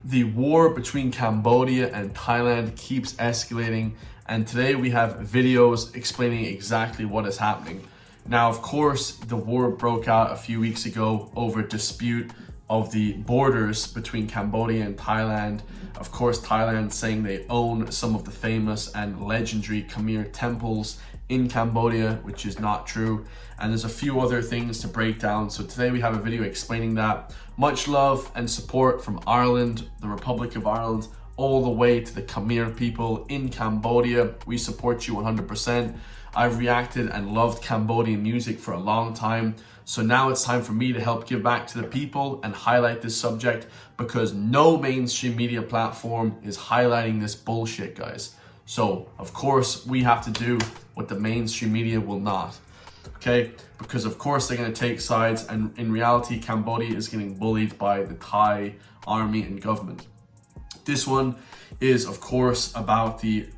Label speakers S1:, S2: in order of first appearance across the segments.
S1: The war between Cambodia and Thailand keeps escalating, and today we have videos explaining exactly what is happening. Now, of course, the war broke out a few weeks ago over a dispute of the borders between Cambodia and Thailand. Of course, Thailand saying they own some of the famous and legendary Khmer temples in Cambodia, which is not true. And there's a few other things to break down. So today we have a video explaining that. Much love and support from Ireland, the Republic of Ireland, all the way to the Khmer people in Cambodia. We support you 100%. I've reacted and loved Cambodian music for a long time. So now it's time for me to help give back to the people and highlight this subject, because no mainstream media platform is highlighting this bullshit, guys. So of course we have to do what the mainstream media will not. Okay, because of course they're going to take sides, and in reality Cambodia is getting bullied by the Thai army and government. This one is of course about the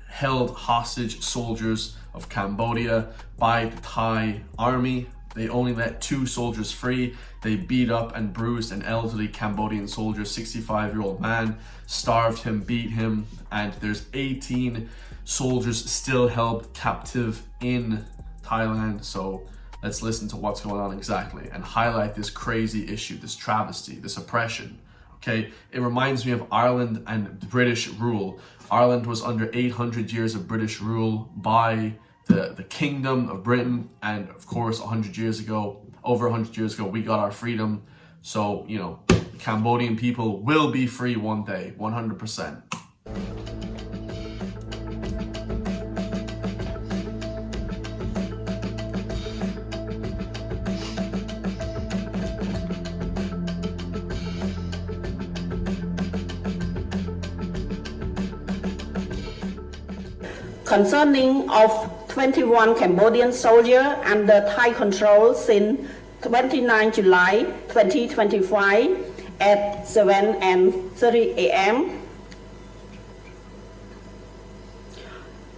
S1: held hostage soldiers of Cambodia by the Thai army. They only let 2 soldiers free. They beat up and bruised an elderly Cambodian soldier, 65-year-old man, starved him, beat him, and there's 18 soldiers still held captive in Thailand. So let's listen to what's going on exactly and highlight this crazy issue, this travesty, this oppression. Okay, it reminds me of Ireland and British rule. Ireland was under 800 years of British rule by the Kingdom of Britain, and of course 100 years ago, over 100 years ago, we got our freedom. So, you know, Cambodian people will be free one day, 100%.
S2: Concerning of 21 Cambodian soldiers under Thai control since 29 July 2025 at 7:30 a.m.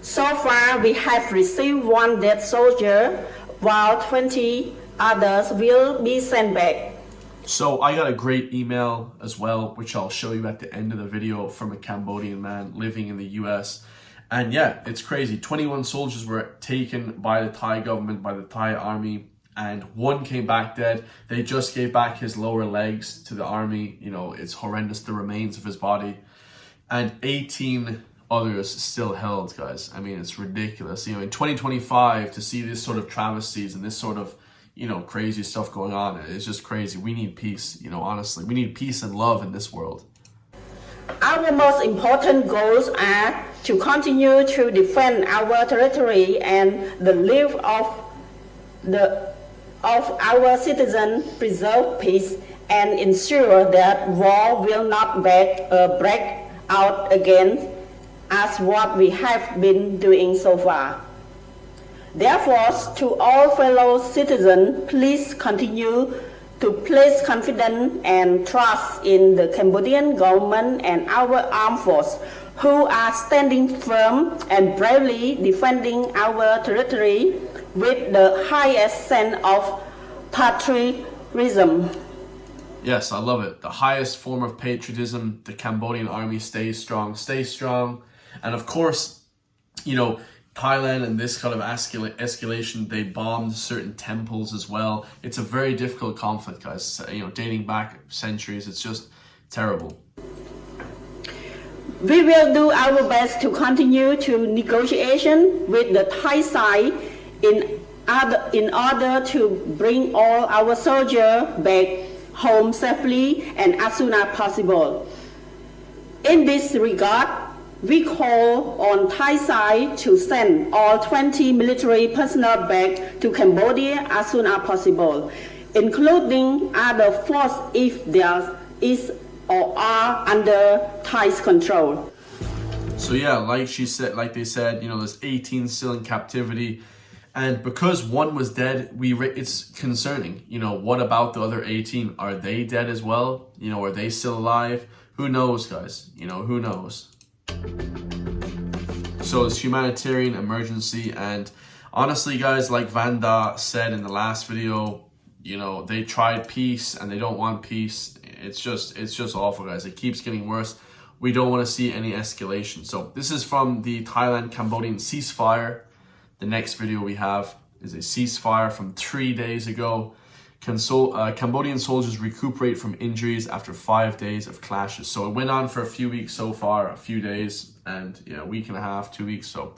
S2: So far, we have received 1 dead soldier, while 20 others will be sent back.
S1: So I got a great email as well, which I'll show you at the end of the video, from a Cambodian man living in the US. And yeah, it's crazy. 21 soldiers were taken by the Thai government, by the Thai army, and 1 came back dead. They just gave back his lower legs to the army. You know, it's horrendous, the remains of his body. And 18 others still held, guys. I mean, it's ridiculous. You know, in 2025, to see this sort of travesties and this sort of, you know, crazy stuff going on, it's just crazy. We need peace, you know, honestly. We need peace and love in this world.
S2: Our most important goals are to continue to defend our territory and the lives of our citizens, preserve peace, and ensure that war will not break out again, as what we have been doing so far. Therefore, to all fellow citizens, please continue to place confidence and trust in the Cambodian government and our armed forces, who are standing firm and bravely defending our territory with the highest sense of patriotism.
S1: Yes, I love it. The highest form of patriotism. The Cambodian army stays strong. Stay strong. And of course, you know, Thailand and this kind of escalation, they bombed certain temples as well. It's a very difficult conflict, guys. You know, dating back centuries. It's just terrible.
S2: We will do our best to continue to negotiation with the Thai side in order to bring all our soldiers back home safely and as soon as possible. In this regard, we call on Thai side to send all 20 military personnel back to Cambodia as soon as possible, including other forces if there is or are under Thai's control.
S1: So yeah, like they said, you know, there's 18 still in captivity, and because 1 was dead, it's concerning. You know, what about the other 18? Are they dead as well? You know, are they still alive? Who knows, guys? You know, who knows? So it's humanitarian emergency, and honestly, guys, like Vanda said in the last video, you know, they tried peace and they don't want peace. it's just awful, guys. It keeps getting worse. We don't want to see any escalation. So this is from the Thailand-Cambodian ceasefire. The next video we have is a ceasefire from 3 days ago. Cambodian soldiers recuperate from injuries after 5 days of clashes. So it went on for a few weeks so far, a few days, and a week and a half, 2 weeks. So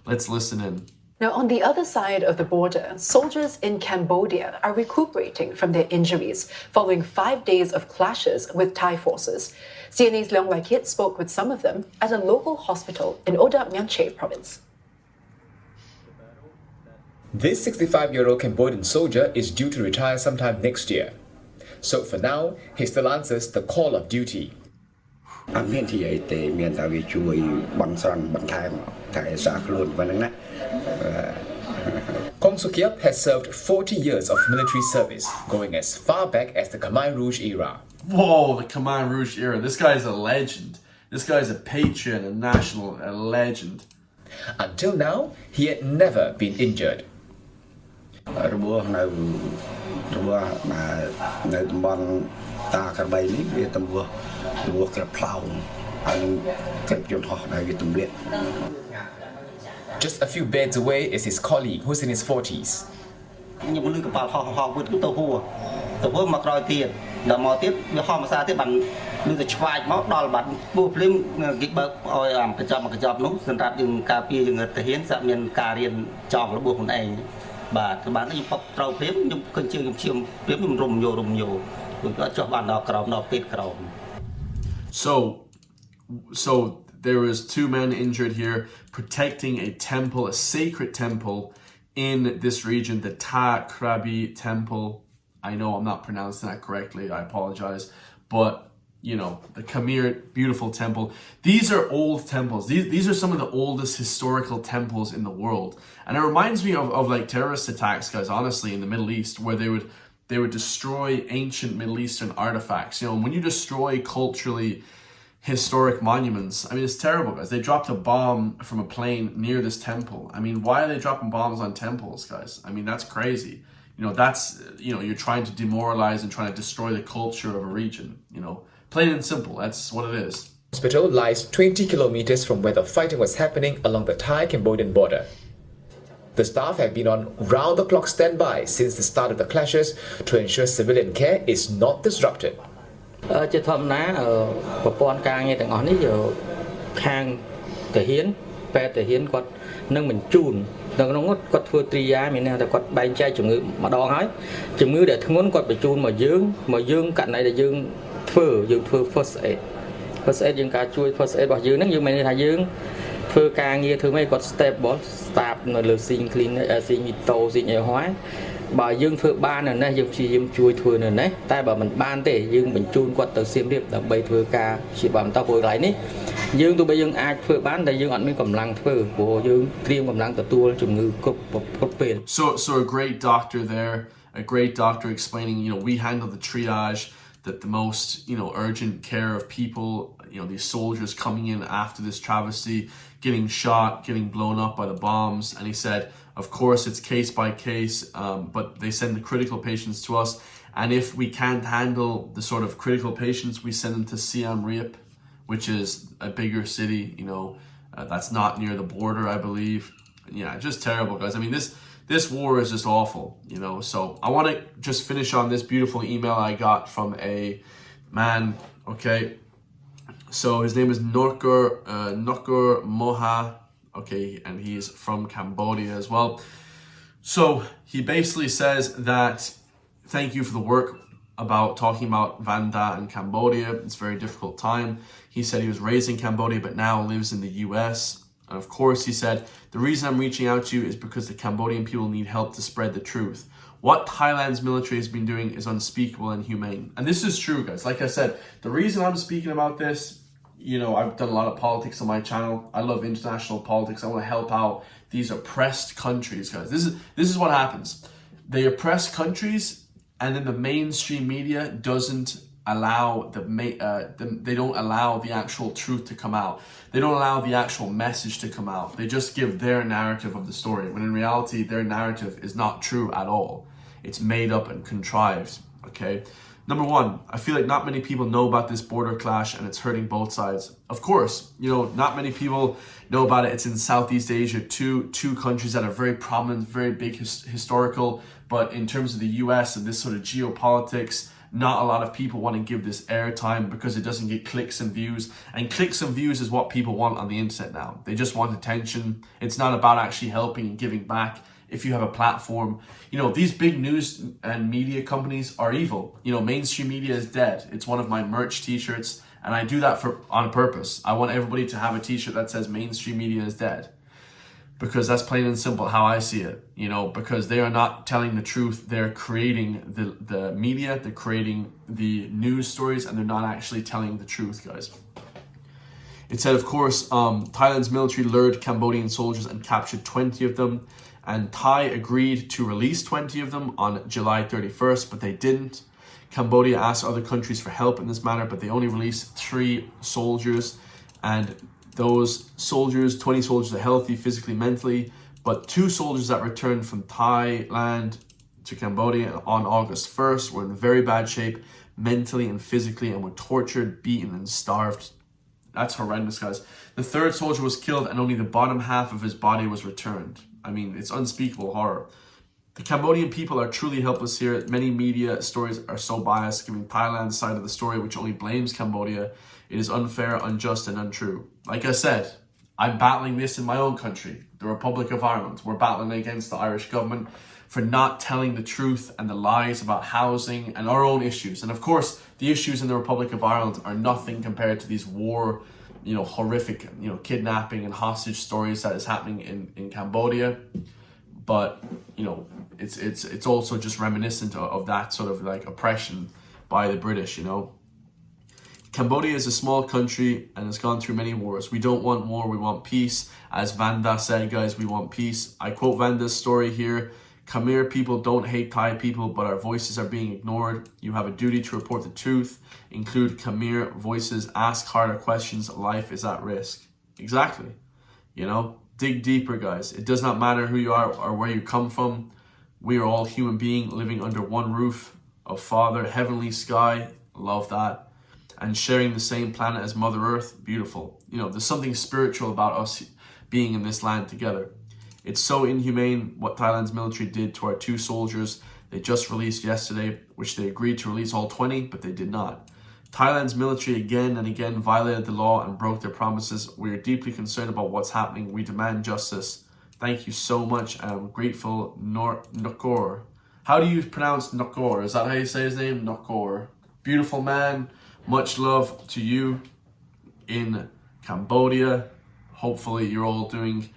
S1: let's listen in.
S3: Now, on the other side of the border, soldiers in Cambodia are recuperating from their injuries following 5 days of clashes with Thai forces. CNA's Leong Wai Kit spoke with some of them at a local hospital in Oda Myanche province.
S4: This 65-year-old Cambodian soldier is due to retire sometime next year. So for now, he still answers the call of duty. Kong Sukiap has served 40 years of military service, going as far back as the Khmer Rouge era.
S1: Whoa, the Khmer Rouge era. This guy's a legend. This guy's a patriot, a national, a legend.
S4: Until now, he had never been injured. Just a few beds away is his colleague who's in his 40s.
S1: So there was 2 men injured here protecting a temple, a sacred temple in this region, the Ta Krabi temple. I know I'm not pronouncing that correctly, I apologize, but the Khmer, beautiful temple. These are old temples. These are some of the oldest historical temples in the world. And it reminds me of like terrorist attacks, guys, honestly, in the Middle East, where they would destroy ancient Middle Eastern artifacts. When you destroy culturally historic monuments, I mean, it's terrible, guys. They dropped a bomb from a plane near this temple. I mean, why are they dropping bombs on temples, guys? I mean, that's crazy. That's, you're trying to demoralize and trying to destroy the culture of a region, Plain and simple, that's what it is.
S4: The hospital lies 20 kilometers from where the fighting was happening along the Thai-Cambodian border. The staff have been on round-the-clock standby since the start of the clashes to ensure civilian care is not disrupted.
S5: First aid យើងការជួយ first aid របស់យើងហ្នឹងយើងមិនថាយើងធ្វើការងារធ្វើមិនគាត់ stable staff នៅលើ scene clean scene mito scene អីហើយបើយើងធ្វើបាននៅនេះយើងព្យាយាមជួយធ្វើនៅនេះតែបើមិនបានទេយើងបញ្ជូនគាត់ទៅសៀមរាบដើម្បីធ្វើការព្យាបាលបន្តព្រោះកន្លែងនេះយើងទោះបីយើងអាចធ្វើបានតែយើងអត់មានកម្លាំងធ្វើព្រោះយើងត្រៀមកម្លាំងទទួលជំងឺគ្រប់ពេល
S1: So a great doctor there, a great doctor explaining, we handle the triage, that the most, urgent care of people, these soldiers coming in after this travesty, getting shot, getting blown up by the bombs. And he said, of course, it's case by case, but they send the critical patients to us. And if we can't handle the sort of critical patients, we send them to Siem Reap, which is a bigger city, that's not near the border, I believe. Yeah, just terrible, guys. I mean, this war is just awful, So I want to just finish on this beautiful email I got from a man, okay? So his name is Nokur Moha, okay? And he's from Cambodia as well. So he basically says that, thank you for the work about talking about Vanda and Cambodia. It's a very difficult time. He said he was raised in Cambodia, but now lives in the US. And of course, he said, the reason I'm reaching out to you is because the Cambodian people need help to spread the truth. What Thailand's military has been doing is unspeakable and humane. And this is true, guys. Like I said, the reason I'm speaking about this, I've done a lot of politics on my channel. I love international politics. I want to help out these oppressed countries, guys. This is what happens. They oppress countries, and then the mainstream media doesn't allow they don't allow the actual truth to come out. They don't allow the actual message to come out. They just give their narrative of the story, when in reality their narrative is not true at all. It's made up and contrived, okay? Number one, I feel like not many people know about this border clash and it's hurting both sides. Of course, you know, not many people know about it. It's in Southeast Asia, two countries that are very prominent, very big historical, but in terms of the US and this sort of geopolitics, not a lot of people want to give this airtime because it doesn't get clicks and views. And clicks and views is what people want on the internet now. They just want attention. It's not about actually helping and giving back. If you have a platform, you know, these big news and media companies are evil. You know, mainstream media is dead. It's one of my merch t-shirts, and I do that on purpose. I want everybody to have a t-shirt that says mainstream media is dead, because that's plain and simple how I see it, you know, because they are not telling the truth. They're creating the media, they're creating the news stories, and they're not actually telling the truth, guys. It said, of course, Thailand's military lured Cambodian soldiers and captured 20 of them. And Thai agreed to release 20 of them on July 31st, but they didn't. Cambodia asked other countries for help in this matter, but they only released 3 soldiers. And those soldiers, 20 soldiers, are healthy physically, mentally. But 2 soldiers that returned from Thailand to Cambodia on August 1st were in very bad shape, mentally and physically, and were tortured, beaten, and starved. That's horrendous, guys. The 3rd soldier was killed, and only the bottom half of his body was returned. I mean, it's unspeakable horror. The Cambodian people are truly helpless here. Many media stories are so biased, giving Thailand's side of the story, which only blames Cambodia. It is unfair, unjust, and untrue. Like I said, I'm battling this in my own country, the Republic of Ireland. We're battling against the Irish government for not telling the truth and the lies about housing and our own issues. And of course, the issues in the Republic of Ireland are nothing compared to these war, you know, horrific, you know, kidnapping and hostage stories that is happening in Cambodia. But, you know, it's also just reminiscent of that sort of like oppression by the British, you know. Cambodia is a small country and has gone through many wars. We don't want war, we want peace. As Vanda said, guys, we want peace. I quote Vanda's story here. Khmer people don't hate Thai people, but our voices are being ignored. You have a duty to report the truth. Include Khmer voices, ask harder questions. Life is at risk. Exactly. You know, dig deeper, guys. It does not matter who you are or where you come from. We are all human beings living under one roof of Father, heavenly sky. Love that. And sharing the same planet as Mother Earth. Beautiful. You know, there's something spiritual about us being in this land together. It's so inhumane what Thailand's military did to our 2 soldiers they just released yesterday, which they agreed to release all 20, but they did not. Thailand's military again and again violated the law and broke their promises. We are deeply concerned about what's happening. We demand justice. Thank you so much. I'm grateful. Nokor. How do you pronounce Nokor? Is that how you say his name? Nokor. Beautiful man. Much love to you in Cambodia. Hopefully you're all doing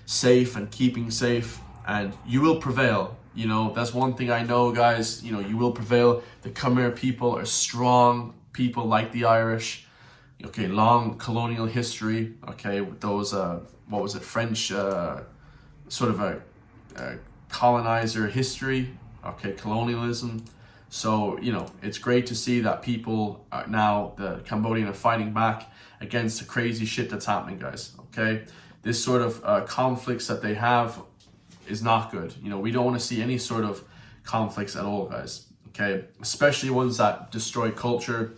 S1: safe and keeping safe, and you will prevail. You know, that's one thing I know, guys. You know, you will prevail. The Khmer people are strong people like the Irish. Okay, long colonial history. Okay, with those what was it, French sort of a colonizer history. Okay, colonialism. So, you know, it's great to see that people are now, the Cambodian, are fighting back against the crazy shit that's happening, guys. Okay, this sort of conflicts that they have is not good. You know, we don't want to see any sort of conflicts at all, guys. Okay, especially ones that destroy culture,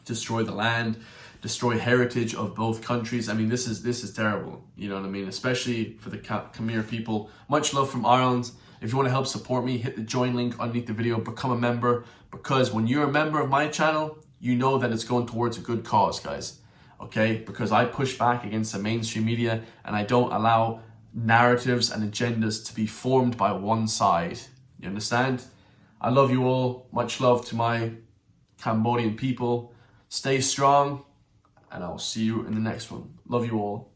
S1: destroy the land, destroy heritage of both countries. I mean, this is terrible. You know what I mean? Especially for the Khmer people. Much love from Ireland. If you want to help support me, hit the join link underneath the video, become a member, because when you're a member of my channel, you know that it's going towards a good cause, guys. Okay, because I push back against the mainstream media and I don't allow narratives and agendas to be formed by one side. You understand? I love you all. Much love to my Cambodian people. Stay strong, and I'll see you in the next one. Love you all.